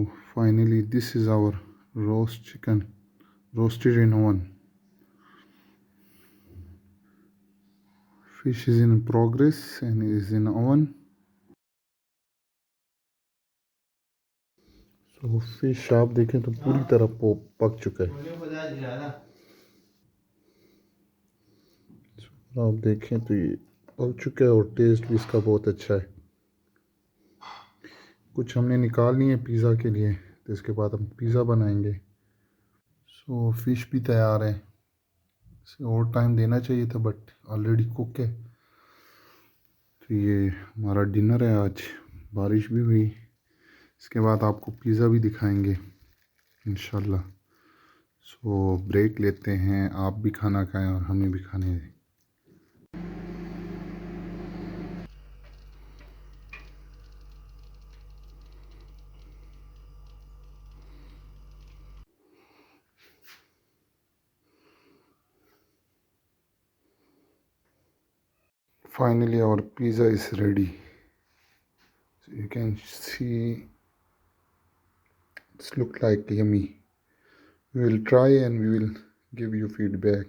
So finally this is our roast chicken, roasted in oven. Fish is in progress and is in oven. So fish आप देखें तो पूरी तरह पक चुका है। आप देखें तो ये पक चुका है और टेस्ट भी इसका बहुत अच्छा है। कुछ हमने निकाल लिए पिज़्ज़ा के लिए, तो इसके बाद हम पिज़्ज़ा बनाएंगे। सो फिश भी तैयार है। इसे और टाइम देना चाहिए था बट ऑलरेडी कुक है। तो ये हमारा डिनर है आज। बारिश भी हुई। इसके बाद आपको पिज़्ज़ा भी दिखाएंगे इंशाल्लाह। सो ब्रेक लेते हैं, आप भी खाना खाएं और हमें भी खाने दें। Finally our pizza is ready. So you can see it's look like yummy. We will try and we will give you feedback.